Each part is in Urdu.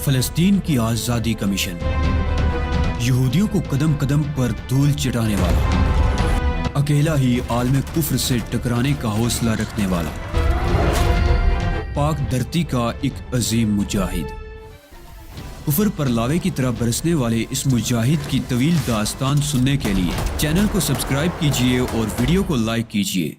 فلسطین کی آزادی کا مشن، یہودیوں کو قدم قدم پر دھول چٹانے والا، اکیلا ہی عالم کفر سے ٹکرانے کا حوصلہ رکھنے والا، پاک دھرتی کا ایک عظیم مجاہد، کفر پر لاوے کی طرح برسنے والے اس مجاہد کی طویل داستان سننے کے لیے چینل کو سبسکرائب کیجئے اور ویڈیو کو لائک کیجئے۔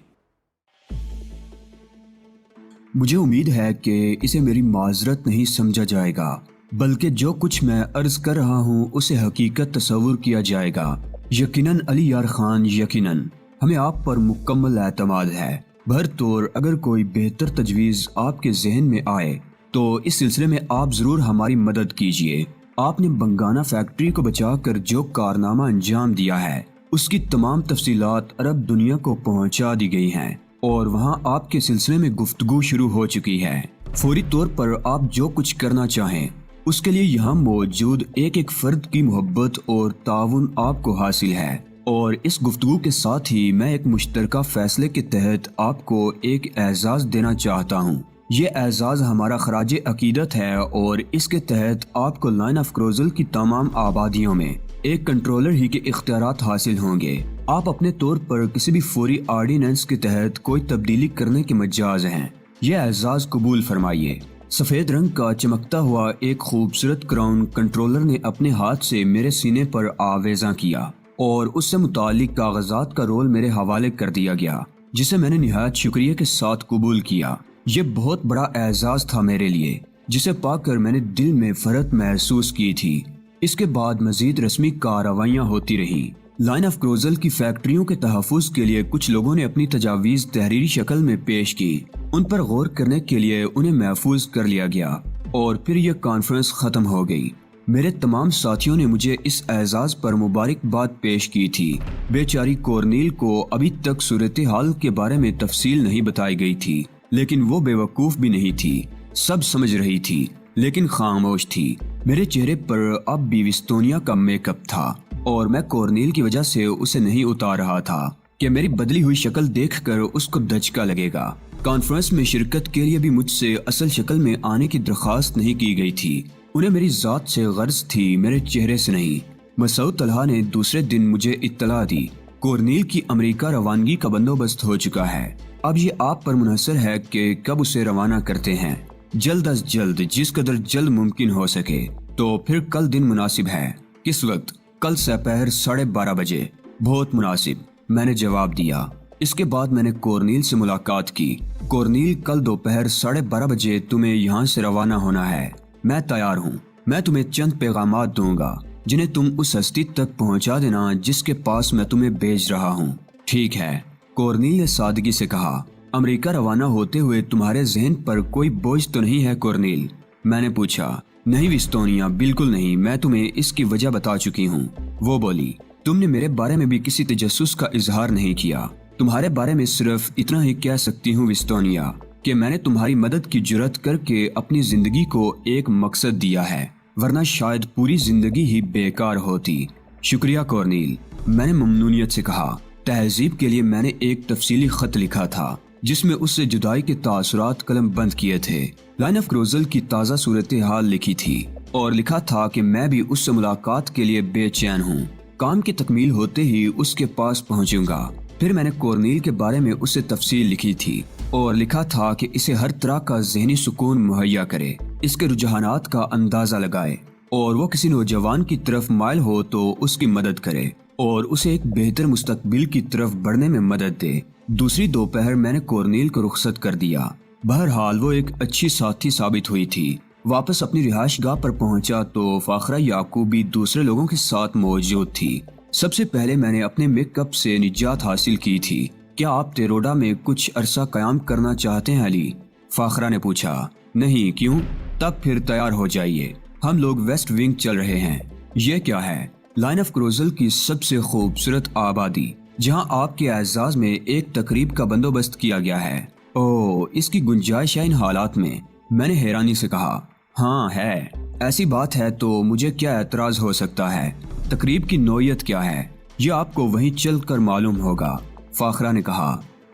مجھے امید ہے کہ اسے میری معذرت نہیں سمجھا جائے گا، بلکہ جو کچھ میں عرض کر رہا ہوں اسے حقیقت تصور کیا جائے گا۔ یقیناً علی یار خان، یقیناً ہمیں آپ پر مکمل اعتماد ہے۔ بہرطور اگر کوئی بہتر تجویز آپ کے ذہن میں آئے تو اس سلسلے میں آپ ضرور ہماری مدد کیجیے۔ آپ نے بنگانا فیکٹری کو بچا کر جو کارنامہ انجام دیا ہے اس کی تمام تفصیلات عرب دنیا کو پہنچا دی گئی ہیں اور وہاں آپ کے سلسلے میں گفتگو شروع ہو چکی ہے۔ فوری طور پر آپ جو کچھ کرنا چاہیں اس کے لیے یہاں موجود ایک ایک فرد کی محبت اور تعاون آپ کو حاصل ہے، اور اس گفتگو کے ساتھ ہی میں ایک مشترکہ فیصلے کے تحت آپ کو ایک اعزاز دینا چاہتا ہوں۔ یہ اعزاز ہمارا خراج عقیدت ہے اور اس کے تحت آپ کو لائن آف کروزل کی تمام آبادیوں میں ایک کنٹرولر ہی کے اختیارات حاصل ہوں گے۔ آپ اپنے طور پر کسی بھی فوری آرڈیننس کے تحت کوئی تبدیلی کرنے کے مجاز ہیں۔ یہ اعزاز قبول فرمائیے۔ سفید رنگ کا چمکتا ہوا ایک خوبصورت کراؤن کنٹرولر نے اپنے ہاتھ سے میرے سینے پر آویزاں کیا اور اس سے متعلق کاغذات کا رول میرے حوالے کر دیا گیا، جسے میں نے نہایت شکریہ کے ساتھ قبول کیا۔ یہ بہت بڑا اعزاز تھا میرے لیے، جسے پا کر میں نے دل میں فرحت محسوس کی تھی۔ اس کے بعد مزید رسمی کارروائیاں ہوتی رہیں۔ لائن آف کروزل کی فیکٹریوں کے تحفظ کے لیے کچھ لوگوں نے اپنی تجاویز تحریری شکل میں پیش کی۔ ان پر غور کرنے کے لیے انہیں محفوظ کر لیا گیا اور پھر یہ کانفرنس ختم ہو گئی۔ میرے تمام ساتھیوں نے مجھے اس اعزاز پر مبارکباد پیش کی تھی۔ بیچاری کورنیل کو ابھی تک صورتحال کے بارے میں تفصیل نہیں بتائی گئی تھی، لیکن وہ بے وقوف بھی نہیں تھی۔ سب سمجھ رہی تھی لیکن خاموش تھی۔ میرے چہرے پر اب بھی وستونیا کا میک اپ تھا اور میں کورنیل کی وجہ سے اسے نہیں اتار رہا تھا کہ میری بدلی ہوئی شکل دیکھ کر اس کو دھچکا لگے گا۔ کانفرنس میں شرکت کے لیے بھی مجھ سے اصل شکل میں آنے کی درخواست نہیں کی گئی تھی۔ انہیں میری ذات سے غرض تھی، میرے چہرے سے نہیں۔ مسعود طلحہ نے دوسرے دن مجھے اطلاع دی کورنیل کی امریکہ روانگی کا بندوبست ہو چکا ہے۔ اب یہ آپ پر منحصر ہے کہ کب اسے روانہ کرتے ہیں۔ جلد از جلد، جس قدر جلد ممکن ہو سکے۔ تو پھر کل دن مناسب ہے؟ کس وقت؟ کل سپہر 12:30 بجے۔ بہت مناسب، میں نے جواب دیا۔ اس کے بعد میں نے کورنیل سے ملاقات کی۔ کورنیل، کل دوپہر 12:30 بجے تمہیں یہاں سے روانہ ہونا ہے۔ میں تیار ہوں۔ میں تمہیں چند پیغامات دوں گا جنہیں تم اس ہستی تک پہنچا دینا جس کے پاس میں تمہیں بھیج رہا ہوں۔ ٹھیک ہے، کورنیل نے سادگی سے کہا۔ امریکہ روانہ ہوتے ہوئے تمہارے ذہن پر کوئی بوجھ تو نہیں ہے کورنیل؟ میں نے پوچھا۔ نہیں وستونیا، بالکل نہیں، میں تمہیں اس کی وجہ بتا چکی ہوں۔ وہ بولی، تم نے میرے بارے میں بھی کسی تجسس کا اظہار نہیں کیا۔ تمہارے بارے میں صرف اتنا ہی کہہ سکتی ہوں وستونیا کہ میں نے تمہاری مدد کی جرات کر کے اپنی زندگی کو ایک مقصد دیا ہے، ورنہ شاید پوری زندگی ہی بیکار ہوتی۔ شکریہ کورنیل، میں نے ممنونیت سے کہا۔ تہذیب کے لیے میں نے ایک تفصیلی خط لکھا تھا جس میں اس سے جدائی کے تاثرات قلم بند کیے تھے۔ لائن آف کروزل کی تازہ صورتحال لکھی تھی اور لکھا تھا کہ میں بھی اس سے ملاقات کے لیے بے چین ہوں۔ کام کی تکمیل ہوتے ہی اس کے پاس پہنچوں گا۔ پھر میں نے کورنیل کے بارے میں اس سے تفصیل لکھی تھی اور لکھا تھا کہ اسے ہر طرح کا ذہنی سکون مہیا کرے، اس کے رجحانات کا اندازہ لگائے، اور وہ کسی نوجوان کی طرف مائل ہو تو اس کی مدد کرے اور اسے ایک بہتر مستقبل کی طرف بڑھنے میں مدد دے۔ دوسری دوپہر میں نے کورنیل کو رخصت کر دیا۔ بہرحال وہ ایک اچھی ساتھی ثابت ہوئی تھی۔ واپس اپنی رہائش گاہ پر پہنچا تو فاخرہ یعقوبی دوسرے لوگوں کے ساتھ موجود تھی۔ سب سے پہلے میں نے اپنے میک اپ سے نجات حاصل کی تھی۔ کیا آپ تیروڈا میں کچھ عرصہ قیام کرنا چاہتے ہیں علی؟ فاخرہ نے پوچھا۔ نہیں، کیوں؟ تب پھر تیار ہو جائیے، ہم لوگ ویسٹ ونگ چل رہے ہیں۔ یہ کیا ہے؟ لائن آف کروزل کی سب سے خوبصورت آبادی، جہاں آپ کے اعزاز میں ایک تقریب کا بندوبست کیا گیا ہے۔ اوہ، اس کی گنجائش ہے ان حالات میں نے حیرانی سے کہا۔ ہاں ہے، ایسی بات ہے تو مجھے کیا اعتراض ہو سکتا ہے؟ تقریب کی نوعیت کیا ہے یہ آپ کو وہیں چل کر معلوم ہوگا، فاخرہ نے کہا،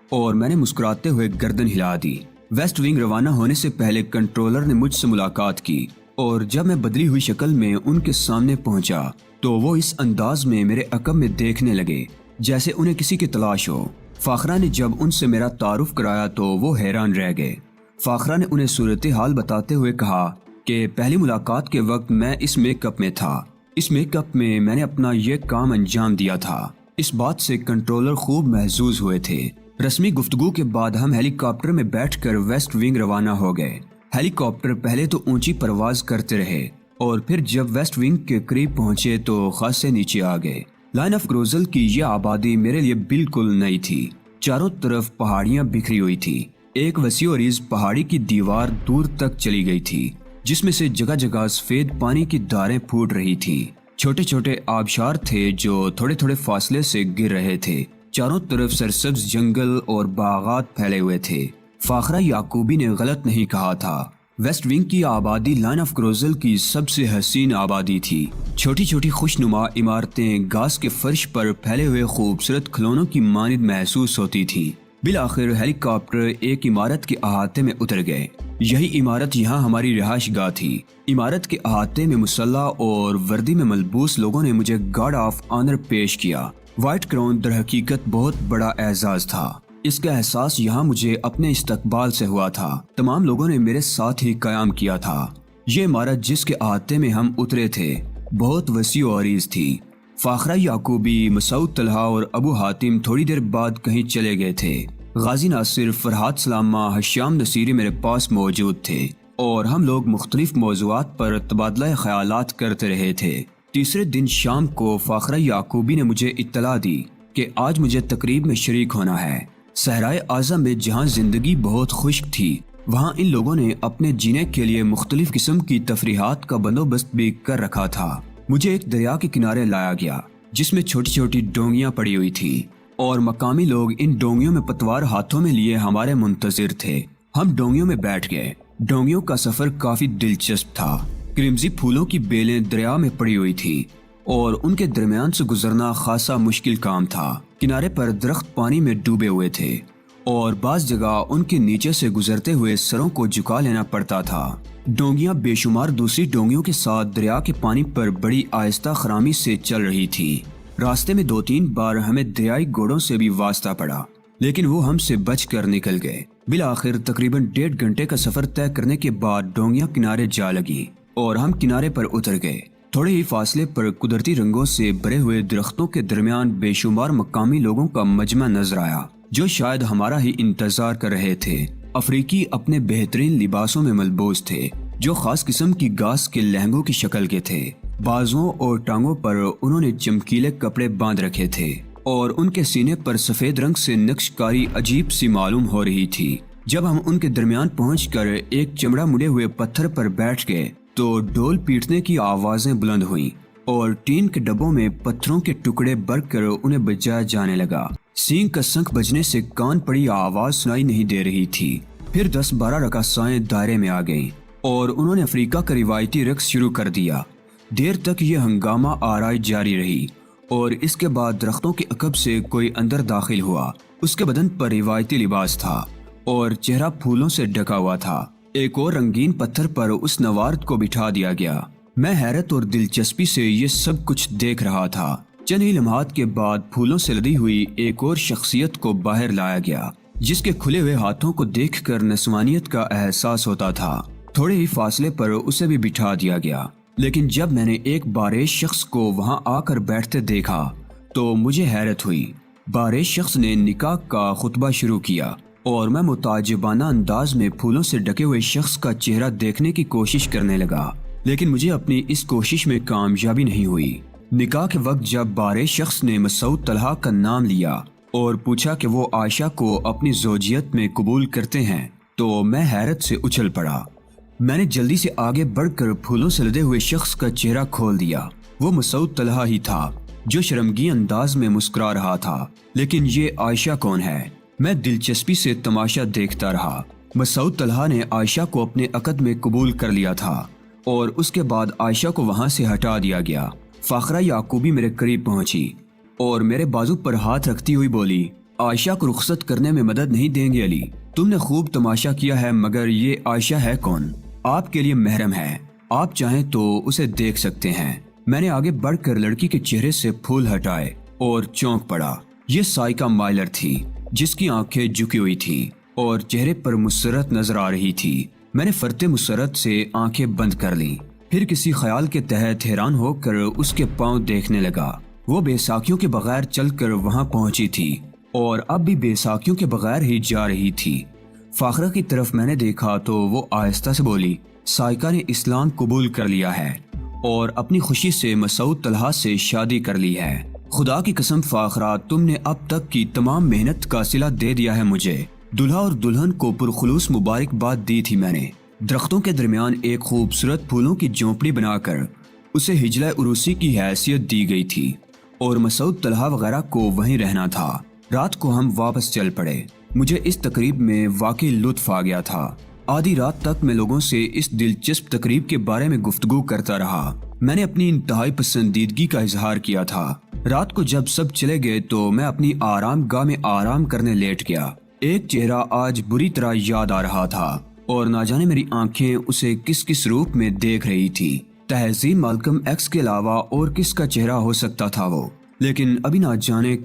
اور میں نے مسکراتے ہوئے گردن ہلا دی۔ ویسٹ ونگ روانہ ہونے سے پہلے کنٹرولر نے مجھ سے ملاقات کی اور جب میں بدلی ہوئی شکل میں ان کے سامنے پہنچا تو وہ اس انداز میں میرے عقب میں دیکھنے لگے جیسے انہیں کسی کی تلاش ہو۔ فاخرہ نے جب ان سے میرا تعارف کرایا تو وہ حیران رہ گئے۔ فاخرہ نے انہیں صورتحال بتاتے ہوئے کہا کہ پہلی ملاقات کے وقت میں اس میک اپ میں تھا۔ اس میک اپ میں میں نے اپنا یہ کام انجام دیا تھا۔ اس بات سے کنٹرولر خوب محظوظ ہوئے تھے۔ رسمی گفتگو کے بعد ہم ہیلی کاپٹر میں بیٹھ کر ویسٹ ونگ روانہ ہو گئے۔ ہیلی کاپٹر پہلے تو اونچی پرواز کرتے رہے اور پھر جب ویسٹ ونگ کے قریب پہنچے تو خاصے نیچے آ گئے۔ لائن آف گروزل کی یہ آبادی میرے لیے بالکل نئی تھی۔ چاروں طرف پہاڑیاں بکھری ہوئی تھی۔ ایک وسیع و عریض پہاڑی کی دیوار دور تک چلی گئی تھی جس میں سے جگہ جگہ سفید پانی کی دھاریں پھوٹ رہی تھی۔ چھوٹے چھوٹے آبشار تھے جو تھوڑے تھوڑے فاصلے سے گر رہے تھے۔ چاروں طرف سرسبز جنگل اور باغات پھیلے ہوئے تھے۔ فاخرہ یعقوبی نے غلط نہیں کہا تھا۔ ویسٹ ونگ کی آبادی لائن آف گروزل کی سب سے حسین آبادی تھی۔ چھوٹی چھوٹی خوشنما عمارتیں گھاس کے فرش پر پھیلے ہوئے خوبصورت کھلونوں کی مانند محسوس ہوتی تھیں۔ بالآخر ہیلی کاپٹر ایک عمارت کے احاطے میں اتر گئے۔ یہی عمارت یہاں ہماری رہائش گاہ تھی۔ عمارت کے احاطے میں مسلح اور وردی میں ملبوس لوگوں نے مجھے گارڈ آف آنر پیش کیا۔ وائٹ کراؤن در حقیقت بہت بڑا اعزاز تھا۔ اس کا احساس یہاں مجھے اپنے استقبال سے ہوا تھا۔ تمام لوگوں نے میرے ساتھ ہی قیام کیا تھا۔ یہ عمارت جس کے احاطے میں ہم اترے تھے بہت وسیع و عریض تھی۔ فاخرہ یعقوبی، مسعود طلحہ اور ابو حاتم تھوڑی دیر بعد کہیں چلے گئے تھے۔ غازی ناصر، فرحات سلامہ، حشام نصیری میرے پاس موجود تھے اور ہم لوگ مختلف موضوعات پر تبادلہ خیالات کرتے رہے تھے۔ تیسرے دن شام کو فاخرہ یعقوبی نے مجھے اطلاع دی کہ آج مجھے تقریب میں شریک ہونا ہے۔ صحرائے اعظم میں جہاں زندگی بہت خشک تھی وہاں ان لوگوں نے اپنے جینے کے لیے مختلف قسم کی تفریحات کا بندوبست بھی کر رکھا تھا۔ مجھے ایک دریا کے کنارے لایا گیا جس میں چھوٹی چھوٹی ڈونگیاں پڑی ہوئی تھی اور مقامی لوگ ان ڈونگیوں میں پتوار ہاتھوں میں لیے ہمارے منتظر تھے۔ ہم ڈونگیوں میں بیٹھ گئے۔ ڈونگیوں کا سفر کافی دلچسپ تھا۔ کرمزی پھولوں کی بیلیں دریا میں پڑی ہوئی تھی اور ان کے درمیان سے گزرنا خاصا مشکل کام تھا۔ کنارے پر درخت پانی میں ڈوبے ہوئے تھے اور بعض جگہ ان کے نیچے سے گزرتے ہوئے سروں کو جھکا لینا پڑتا تھا۔ ڈونگیاں بے شمار دوسری ڈونگیوں کے ساتھ دریا کے پانی پر بڑی آہستہ خرامی سے چل رہی تھی۔ راستے میں 2-3 بار ہمیں دریائی گھوڑوں سے بھی واسطہ پڑا لیکن وہ ہم سے بچ کر نکل گئے۔ بالآخر تقریباً 1.5 گھنٹے کا سفر طے کرنے کے بعد ڈونگیاں کنارے جا لگی اور ہم کنارے پر اتر گئے۔ تھوڑے ہی فاصلے پر قدرتی رنگوں سے بھرے ہوئے درختوں کے درمیان بے شمار مقامی لوگوں کا مجمع نظر آیا جو شاید ہمارا ہی انتظار کر رہے تھے۔ افریقی اپنے بہترین لباسوں میں ملبوس تھے جو خاص قسم کی گھاس کے لہنگوں کی شکل کے تھے۔ بازوؤں اور ٹانگوں پر انہوں نے چمکیلے کپڑے باندھ رکھے تھے اور ان کے سینے پر سفید رنگ سے نقش کاری عجیب سی معلوم ہو رہی تھی۔ جب ہم ان کے درمیان پہنچ کر ایک چمڑا مڑے ہوئے پتھر پر بیٹھ گئے تو ڈول پیٹنے کی آوازیں بلند ہوئیں اور ٹین کے ڈبوں میں پتھروں کے ٹکڑے بھر کر انہیں بجایا جانے لگا۔ سینگ کا سنک بجنے سے کان پڑی آواز سنائی نہیں دے رہی تھی۔ پھر 10-12 رقاصائیں دائرے میں آ گئیں اور انہوں نے افریقہ کا روایتی رقص شروع کر دیا۔ دیر تک یہ ہنگامہ آرائی جاری رہی اور اس کے بعد درختوں کے عقب سے کوئی اندر داخل ہوا۔ اس کے بدن پر روایتی لباس تھا اور چہرہ پھولوں سے ڈھکا ہوا تھا۔ ایک اور رنگین پتھر پر اس نوارد کو بٹھا دیا گیا۔ میں حیرت اور دلچسپی سے یہ سب کچھ دیکھ رہا تھا۔ چند ہی لمحات کے بعد پھولوں سے لدی ہوئی ایک اور شخصیت کو باہر لایا گیا جس کے کھلے ہوئے ہاتھوں کو دیکھ کر نسوانیت کا احساس ہوتا تھا۔ تھوڑے ہی فاصلے پر اسے بھی بٹھا دیا گیا لیکن جب میں نے ایک باریش شخص کو وہاں آ کر بیٹھتے دیکھا تو مجھے حیرت ہوئی۔ باریش شخص نے نکاح کا خطبہ شروع کیا اور میں متعجبانہ انداز میں پھولوں سے ڈھکے ہوئے شخص کا چہرہ دیکھنے کی کوشش کرنے لگا لیکن مجھے اپنی اس کوشش میں کامیابی نہیں ہوئی۔ نکاح کے وقت جب باریش شخص نے مسعود طلحہ کا نام لیا اور پوچھا کہ وہ عائشہ کو اپنی زوجیت میں قبول کرتے ہیں تو میں حیرت سے اچھل پڑا۔ میں نے جلدی سے آگے بڑھ کر پھولوں سے لدے ہوئے شخص کا چہرہ کھول دیا۔ وہ مسعود طلحہ ہی تھا جو شرمگین انداز میں مسکرا رہا تھا۔ لیکن یہ عائشہ کون ہے؟ میں دلچسپی سے تماشا دیکھتا رہا۔ مسعود طلحہ نے عائشہ کو اپنے عقد میں قبول کر لیا تھا اور اس کے بعد عائشہ کو وہاں سے ہٹا دیا گیا۔ فاخرہ یعقوبی میرے قریب پہنچی اور میرے بازو پر ہاتھ رکھتی ہوئی بولی، عائشہ کو رخصت کرنے میں مدد نہیں دیں گے علی؟ تم نے خوب تماشا کیا ہے مگر یہ عائشہ ہے کون؟ آپ کے لیے محرم ہے۔ آپ چاہیں تو اسے دیکھ سکتے ہیں۔ میں نے آگے بڑھ کر لڑکی کے چہرے سے پھول ہٹائے اور چونک پڑا۔ یہ سائیکا مائلر تھی جس کی آنکھیں جھکی ہوئی تھی اور چہرے پر مسرت نظر آ رہی تھی۔ میں نے فرط مسرت سے آنکھیں بند کر لیں، پھر کسی خیال کے تحت حیران ہو کر اس کے پاؤں دیکھنے لگا۔ وہ بے ساکھیوں کے بغیر چل کر وہاں پہنچی تھی اور اب بھی بے ساکھیوں کے بغیر ہی جا رہی تھی۔ فاخرہ کی طرف میں نے دیکھا تو وہ آہستہ سے بولی، سائیکا نے اسلام قبول کر لیا ہے اور اپنی خوشی سے مسعود طلحہ سے شادی کر لی ہے۔ خدا کی قسم فاخرہ، تم نے اب تک کی تمام محنت کا صلہ دے دیا ہے مجھے۔ دلہا اور دلہن کو پرخلوص مبارکباد دی تھی میں نے۔ درختوں کے درمیان ایک خوبصورت پھولوں کی جھونپڑی بنا کر اسے حجلہ عروسی کی حیثیت دی گئی تھی اور مسعود طلحہ وغیرہ کو وہیں رہنا تھا۔ رات کو ہم واپس چل پڑے۔ مجھے اس تقریب میں واقعی لطف آ گیا تھا۔ آدھی رات تک میں لوگوں سے اس دلچسپ تقریب کے بارے میں گفتگو کرتا رہا۔ میں نے اپنی انتہائی پسندیدگی کا اظہار کیا تھا۔ رات کو جب سب چلے گئے تو میں اپنی آرام گاہ میں آرام کرنے لیٹ گیا۔ ایک چہرہ آج بری طرح یاد آ رہا تھا اور نہ جانے میری آنکھیں اسے کس کس روپ میں دیکھ رہی تھی۔ تہذیب مالکم ایکس کے علاوہ اور کس کا چہرہ ہو سکتا تھا وہ؟ لیکن ابھی نہ جانے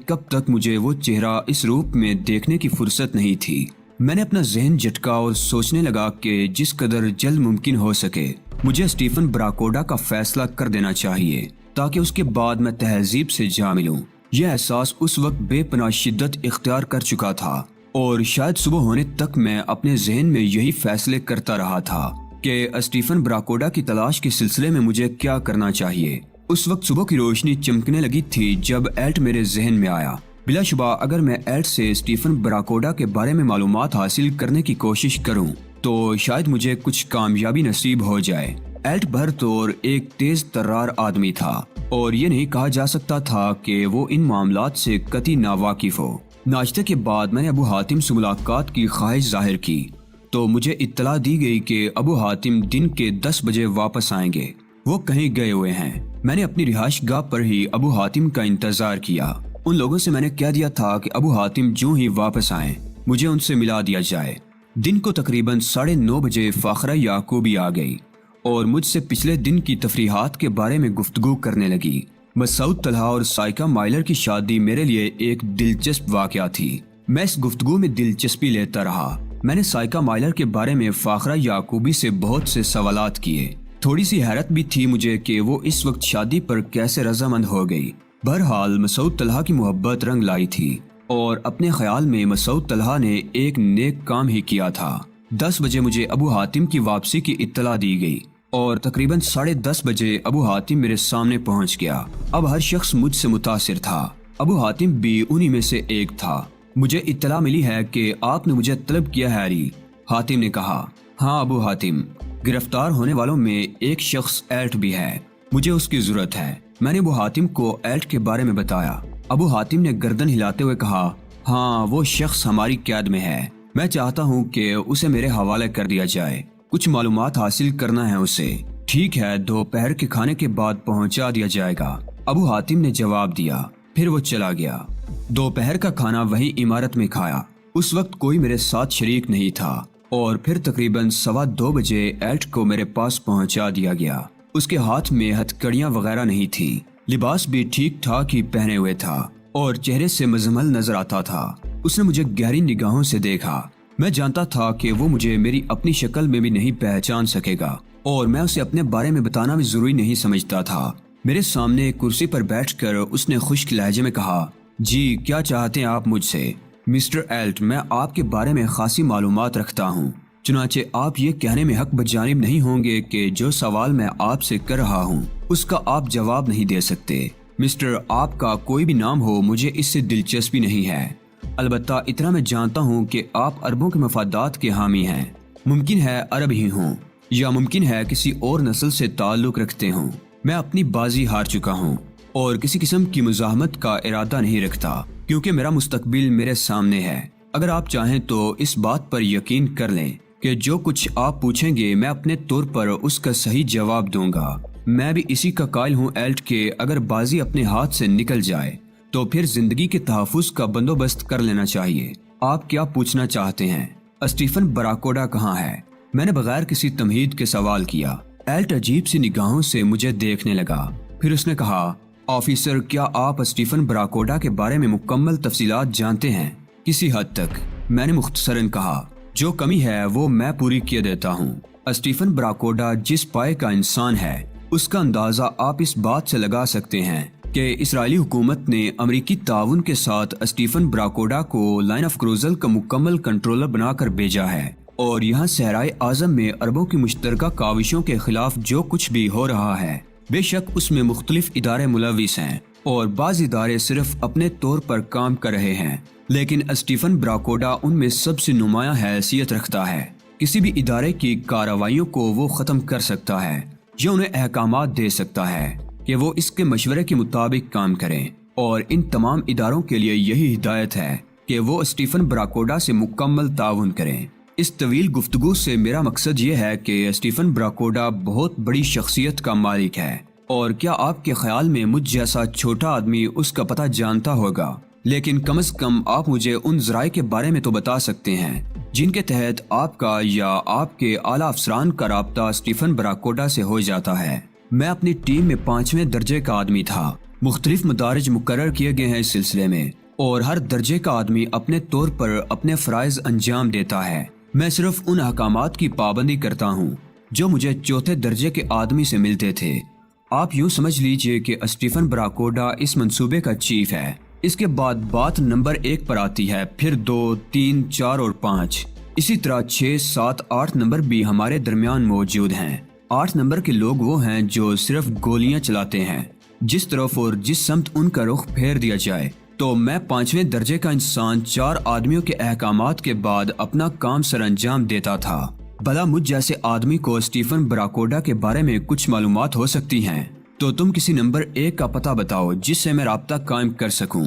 کب تک مجھے وہ چہرہ اس روپ میں دیکھنے کی فرصت نہیں تھی۔ میں نے اپنا ذہن جھٹکا اور سوچنے لگا کہ جس قدر جلد ممکن ہو سکے مجھے اسٹیفن براکوڈا کا فیصلہ کر دینا چاہیے تاکہ اس کے بعد میں تہذیب سے جا ملوں۔ یہ احساس اس وقت بے پناہ شدت اختیار کر چکا تھا اور شاید صبح ہونے تک میں اپنے ذہن میں یہی فیصلے کرتا رہا تھا کہ اسٹیفن براکوڈا کی تلاش کے سلسلے میں مجھے کیا کرنا چاہیے۔ اس وقت صبح کی روشنی چمکنے لگی تھی جب ایلٹ میرے ذہن میں آیا۔ بلا شبہ اگر میں ایلٹ سے اسٹیفن براکوڈا کے بارے میں معلومات حاصل کرنے کی کوشش کروں تو شاید مجھے کچھ کامیابی نصیب ہو جائے۔ ایلٹ بھر طور ایک تیز ترار آدمی تھا اور یہ نہیں کہا جا سکتا تھا کہ وہ ان معاملات سے قطعی ناواقف ہو۔ ناشتے کے بعد میں نے ابو حاتم سے ملاقات کی خواہش ظاہر کی تو مجھے اطلاع دی گئی کہ ابو حاتم دن کے 10 بجے واپس آئیں گے۔ وہ کہیں گئے ہوئے ہیں۔ میں نے اپنی رہائش گاہ پر ہی ابو حاتم کا انتظار کیا۔ ان لوگوں سے میں نے کہہ دیا تھا کہ ابو حاتم جو ہی واپس آئیں مجھے ان سے ملا دیا جائے۔ دن کو تقریباً 9:30 بجے فاخرہ یعقوبی آ گئی اور مجھ سے پچھلے دن کی تفریحات کے بارے میں گفتگو کرنے لگی۔ مسعود طلحہ اور سائیکا مائلر کی شادی میرے لیے ایک دلچسپ واقعہ تھی۔ میں اس گفتگو میں دلچسپی لیتا رہا۔ میں نے سائیکا مائلر کے بارے میں فاخرہ یعقوبی سے بہت سے سوالات کیے۔ تھوڑی سی حیرت بھی تھی مجھے کہ وہ اس وقت شادی پر کیسے رضامند ہو گئی۔ بہرحال مسعود طلحہ کی محبت رنگ لائی تھی اور اپنے خیال میں مسعود طلحہ نے ایک نیک کام ہی کیا تھا۔ 10 بجے مجھے ابو حاتم کی واپسی کی اطلاع دی گئی اور تقریباً 10:30 بجے ابو حاتم میرے سامنے پہنچ گیا۔ اب ہر شخص مجھ سے متاثر تھا۔ ابو حاتم بھی انہی میں سے ایک تھا۔ مجھے اطلاع ملی ہے کہ آپ نے مجھے طلب کیا ہے علی، حاتم نے کہا۔ ہاں ابو حاتم، گرفتار ہونے والوں میں ایک شخص ایلٹ بھی ہے، مجھے اس کی ضرورت ہے۔ میں نے ابو حاتم کو ایلٹ کے بارے میں بتایا۔ ابو حاتم نے گردن ہلاتے ہوئے کہا، ہاں وہ شخص ہماری قید میں ہے، میں چاہتا ہوں کہ اسے میرے حوالے کر دیا جائے، کچھ معلومات حاصل کرنا ہے اسے۔ ٹھیک ہے، دوپہر کے کھانے کے بعد پہنچا دیا جائے گا، ابو حاتم نے جواب دیا۔ پھر وہ چلا گیا۔ دوپہر کا کھانا وہی عمارت میں کھایا۔ اس وقت کوئی میرے ساتھ شریک نہیں تھا اور پھر تقریباً 2:15 بجے ایلٹ کو میرے پاس پہنچا دیا گیا۔ اس کے ہاتھ میں ہتھکڑیاں وغیرہ نہیں تھی، لباس بھی ٹھیک ٹھاک ہی پہنے ہوئے تھا اور چہرے سے مزمل نظر آتا تھا۔ اس نے مجھے گہری نگاہوں سے دیکھا۔ میں جانتا تھا کہ وہ مجھے میری اپنی شکل میں بھی نہیں پہچان سکے گا اور میں اسے اپنے بارے میں بتانا بھی ضروری نہیں سمجھتا تھا۔ میرے سامنے ایک کرسی پر بیٹھ کر اس نے خشک لہجے میں کہا، جی کیا چاہتے ہیں آپ مجھ سے؟ مسٹر ایلٹ، میں آپ کے بارے میں خاصی معلومات رکھتا ہوں، چنانچہ آپ یہ کہنے میں حق بجانب نہیں ہوں گے کہ جو سوال میں آپ سے کر رہا ہوں اس کا آپ جواب نہیں دے سکتے۔ مسٹر، آپ کا کوئی بھی نام ہو مجھے اس سے دلچسپی نہیں ہے، البتہ اتنا میں جانتا ہوں کہ آپ عربوں کے مفادات کے حامی ہیں۔ ممکن ہے عرب ہی ہوں یا ممکن ہے کسی اور نسل سے تعلق رکھتے ہوں۔ میں اپنی بازی ہار چکا ہوں اور کسی قسم کی مزاحمت کا ارادہ نہیں رکھتا کیونکہ میرا مستقبل میرے سامنے ہے۔ اگر آپ چاہیں تو اس بات پر یقین کر لیں کہ جو کچھ آپ پوچھیں گے میں اپنے طور پر اس کا صحیح جواب دوں گا۔ میں بھی اسی کا قائل ہوں ایلٹ کہ اگر بازی اپنے ہاتھ سے نکل جائے تو پھر زندگی کے تحفظ کا بندوبست کر لینا چاہیے۔ آپ کیا پوچھنا چاہتے ہیں؟ اسٹیفن براکوڈا کہاں ہے؟ میں نے بغیر کسی تمہید کے سوال کیا۔ ایلٹ عجیب سی نگاہوں سے مجھے دیکھنے لگا، پھر اس نے کہا، آفیسر کیا آپ اسٹیفن براکوڈا کے بارے میں مکمل تفصیلات جانتے ہیں؟ کسی حد تک، میں نے مختصراً کہا، جو کمی ہے وہ میں پوری کیے دیتا ہوں۔ اسٹیفن براکوڈا جس پائے کا انسان ہے اس کا اندازہ آپ اس بات سے لگا سکتے ہیں کہ اسرائیلی حکومت نے امریکی تعاون کے ساتھ اسٹیفن براکوڈا کو لائن آف کروزل کا مکمل کنٹرولر بنا کر بھیجا ہے، اور یہاں صحرائے اعظم میں عربوں کی مشترکہ کاوشوں کے خلاف جو کچھ بھی ہو رہا ہے، بے شک اس میں مختلف ادارے ملوث ہیں اور بعض ادارے صرف اپنے طور پر کام کر رہے ہیں، لیکن اسٹیفن براکوڈا ان میں سب سے نمایاں حیثیت رکھتا ہے۔ کسی بھی ادارے کی کارروائیوں کو وہ ختم کر سکتا ہے یا انہیں احکامات دے سکتا ہے کہ وہ اس کے مشورے کے مطابق کام کریں، اور ان تمام اداروں کے لیے یہی ہدایت ہے کہ وہ اسٹیفن براکوڈا سے مکمل تعاون کریں۔ اس طویل گفتگو سے میرا مقصد یہ ہے کہ اسٹیفن براکوڈا بہت بڑی شخصیت کا مالک ہے، اور کیا آپ کے خیال میں مجھ جیسا چھوٹا آدمی اس کا پتہ جانتا ہوگا؟ لیکن کم از کم آپ مجھے ان ذرائع کے بارے میں تو بتا سکتے ہیں جن کے تحت آپ کا یا آپ کے اعلیٰ افسران کا رابطہ اسٹیفن براکوڈا سے ہو جاتا ہے۔ میں اپنی ٹیم میں 5ویں درجے کا آدمی تھا۔ مختلف مدارج مقرر کیے گئے ہیں اس سلسلے میں، اور ہر درجے کا آدمی اپنے طور پر اپنے فرائض انجام دیتا ہے۔ میں صرف ان احکامات کی پابندی کرتا ہوں جو مجھے 4تھے درجے کے آدمی سے ملتے تھے۔ آپ یوں سمجھ لیجئے کہ اسٹیفن براکوڈا اس منصوبے کا چیف ہے۔ اس کے بعد بات نمبر 1 پر آتی ہے، پھر 2، 3، 4 اور 5، اسی طرح 6، 7، 8 نمبر بھی ہمارے درمیان موجود ہیں۔ 8 نمبر کے لوگ وہ ہیں جو صرف گولیاں چلاتے ہیں، جس طرف اور جس سمت ان کا رخ پھیر دیا جائے۔ تو میں 5ویں درجے کا انسان 4 آدمیوں کے احکامات کے بعد اپنا کام سر انجام دیتا تھا۔ بھلا مجھ جیسے آدمی کو اسٹیفن براکوڈا کے بارے میں کچھ معلومات ہو سکتی ہیں، تو تم کسی نمبر 1 کا پتہ بتاؤ جس سے میں رابطہ قائم کر سکوں۔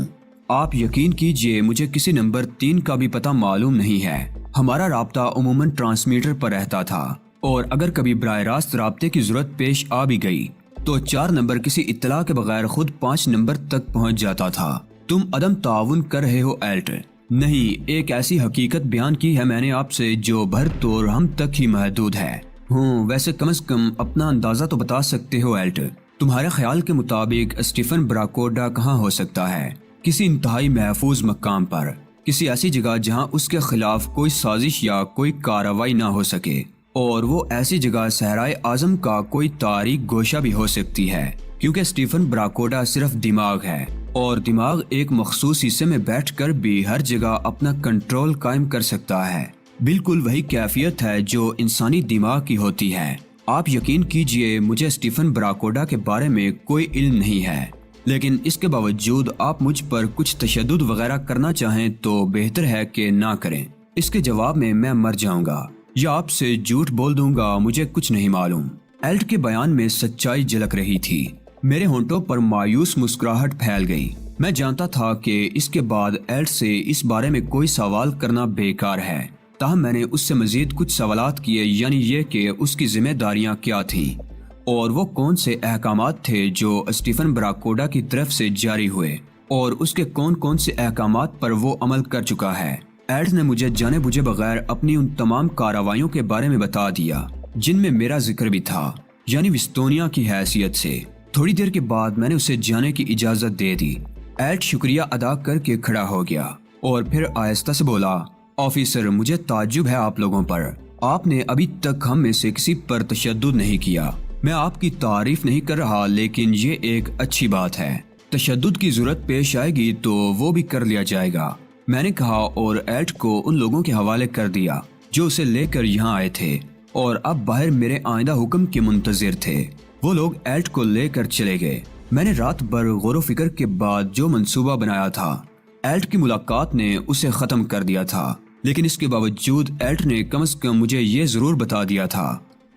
آپ یقین کیجئے مجھے کسی نمبر 3 کا بھی پتہ معلوم نہیں ہے۔ ہمارا رابطہ عموماً ٹرانسمیٹر پر رہتا تھا، اور اگر کبھی براہ راست رابطے کی ضرورت پیش آ بھی گئی تو 4 نمبر کسی اطلاع کے بغیر خود 5 نمبر تک پہنچ جاتا تھا۔ تم عدم تعاون کر رہے ہو ایلٹ۔ نہیں، ایک ایسی حقیقت بیان کی ہے میں نے آپ سے جو بھر طور ہم تک ہی محدود ہے۔ ویسے کم از کم اپنا اندازہ تو بتا سکتے ہو ایلٹ۔ تمہارے خیال کے مطابق اسٹیفن براکوڈا کہاں ہو سکتا ہے؟ کسی انتہائی محفوظ مقام پر، کسی ایسی جگہ جہاں اس کے خلاف کوئی سازش یا کوئی کارروائی نہ ہو سکے، اور وہ ایسی جگہ صحرائے اعظم کا کوئی تاریک گوشہ بھی ہو سکتی ہے، کیونکہ اسٹیفن براکوڈا صرف دماغ ہے، اور دماغ ایک مخصوص حصے میں بیٹھ کر بھی ہر جگہ اپنا کنٹرول قائم کر سکتا ہے۔ بالکل وہی کیفیت ہے جو انسانی دماغ کی ہوتی ہے۔ آپ یقین کیجئے مجھے اسٹیفن براکوڈا کے بارے میں کوئی علم نہیں ہے، لیکن اس کے باوجود آپ مجھ پر کچھ تشدد وغیرہ کرنا چاہیں تو بہتر ہے کہ نہ کریں۔ اس کے جواب میں مر جاؤں گا یا آپ سے جھوٹ بول دوں گا، مجھے کچھ نہیں معلوم۔ ایلٹ کے بیان میں سچائی جھلک رہی تھی۔ میرے ہونٹوں پر مایوس مسکراہٹ پھیل گئی۔ میں جانتا تھا کہ اس کے بعد ایلٹ سے اس بارے میں کوئی سوال کرنا بیکار ہے، تاہم میں نے اس سے مزید کچھ سوالات کیے، یعنی یہ کہ اس کی ذمہ داریاں کیا تھیں اور وہ کون سے احکامات تھے جو اسٹیفن براکوڈا کی طرف سے جاری ہوئے، اور اس کے کون سے احکامات پر وہ عمل کر چکا ہے۔ ایلٹ نے مجھے جانے بوجھے بغیر اپنی ان تمام کارروائیوں کے بارے میں بتا دیا جن میں میرا ذکر بھی تھا، یعنی وستونیا کی حیثیت سے۔ تھوڑی دیر کے بعد میں نے اسے جانے کی اجازت دے دی۔ ایلٹ شکریہ ادا کر کے کھڑا ہو گیا اور پھر آہستہ سے بولا، آفیسر مجھے تعجب ہے آپ لوگوں پر۔ آپ نے ابھی تک ہم میں سے کسی پر تشدد نہیں کیا۔ میں آپ کی تعریف نہیں کر رہا، لیکن یہ ایک اچھی بات ہے۔ تشدد کی ضرورت پیش آئے گی تو وہ بھی کر لیا جائے گا، میں نے کہا، اور ایلٹ کو ان لوگوں کے حوالے کر دیا جو اسے لے کر یہاں آئے تھے اور اب باہر میرے آئندہ حکم کے منتظر تھے۔ وہ لوگ ایلٹ کو لے کر چلے گئے۔ میں نے رات بھر غور و فکر کے بعد جو منصوبہ بنایا تھا، ایلٹ کی ملاقات نے اسے ختم کر دیا تھا، لیکن اس کے باوجود ایلٹ نے کم از کم مجھے یہ ضرور بتا دیا تھا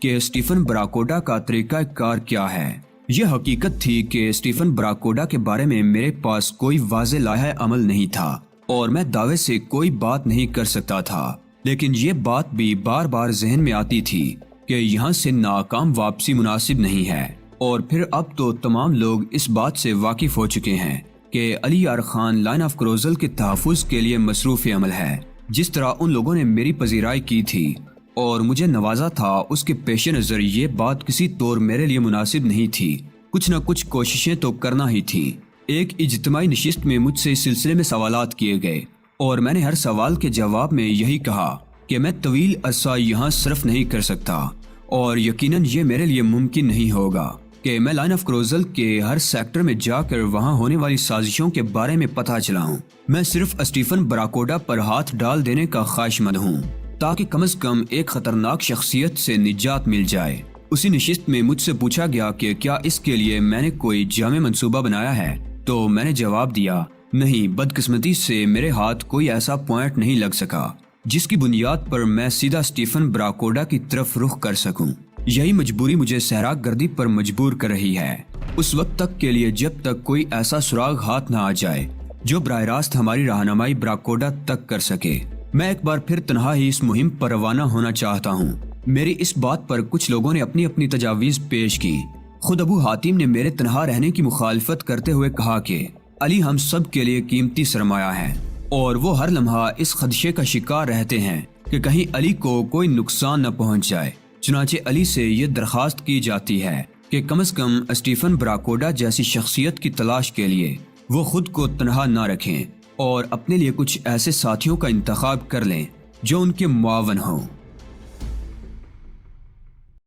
کہ اسٹیفن براکوڈا کا طریقہ کار کیا ہے۔ یہ حقیقت تھی کہ اسٹیفن براکوڈا کے بارے میں میرے پاس کوئی واضح لائحہ عمل نہیں تھا اور میں دعوے سے کوئی بات نہیں کر سکتا تھا، لیکن یہ بات بھی بار بار ذہن میں آتی تھی کہ یہاں سے ناکام واپسی مناسب نہیں ہے۔ اور پھر اب تو تمام لوگ اس بات سے واقف ہو چکے ہیں کہ علی یار خان لائن آف کروزل کے تحفظ کے لیے مصروف عمل ہے، جس طرح ان لوگوں نے میری پذیرائی کی تھی اور مجھے نوازا تھا، اس کے پیش نظر یہ بات کسی طور میرے لیے مناسب نہیں تھی۔ کچھ نہ کچھ کوششیں تو کرنا ہی تھی۔ ایک اجتماعی نشست میں مجھ سے اس سلسلے میں سوالات کیے گئے اور میں نے ہر سوال کے جواب میں یہی کہا کہ میں طویل عرصہ یہاں صرف نہیں کر سکتا اور یقیناً یہ میرے لیے ممکن نہیں ہوگا کہ میں لائن آف کروزل کے ہر سیکٹر میں جا کر وہاں ہونے والی سازشوں کے بارے میں پتہ چلاؤں۔ میں صرف اسٹیفن براکوڈا پر ہاتھ ڈال دینے کا خواہش مند ہوں تاکہ کم از کم ایک خطرناک شخصیت سے نجات مل جائے۔ اسی نشست میں مجھ سے پوچھا گیا کہ کیا اس کے لیے میں نے کوئی جامع منصوبہ بنایا ہے، تو میں نے جواب دیا نہیں، بدقسمتی سے میرے ہاتھ کوئی ایسا پوائنٹ نہیں لگ سکا جس کی بنیاد پر میں سیدھا اسٹیفن براکوڈا کی طرف رخ کر سکوں۔ یہی مجبوری مجھے صحرا گردی پر مجبور کر رہی ہے، اس وقت تک کے لیے جب تک کوئی ایسا سراغ ہاتھ نہ آ جائے جو براہ راست ہماری رہنمائی براکوڈا تک کر سکے۔ میں ایک بار پھر تنہا ہی اس مہم پر روانہ ہونا چاہتا ہوں۔ میری اس بات پر کچھ لوگوں نے اپنی اپنی تجاویز پیش کی۔ خود ابو حاتم نے میرے تنہا رہنے کی مخالفت کرتے ہوئے کہا کہ علی ہم سب کے لیے قیمتی سرمایہ ہے اور وہ ہر لمحہ اس خدشے کا شکار رہتے ہیں کہ کہیں علی کو کوئی نقصان نہ پہنچ جائے۔ چنانچہ علی سے یہ درخواست کی جاتی ہے کہ کم از کم اسٹیفن براکوڈا جیسی شخصیت کی تلاش کے لیے وہ خود کو تنہا نہ رکھیں اور اپنے لیے کچھ ایسے ساتھیوں کا انتخاب کر لیں جو ان کے معاون ہوں۔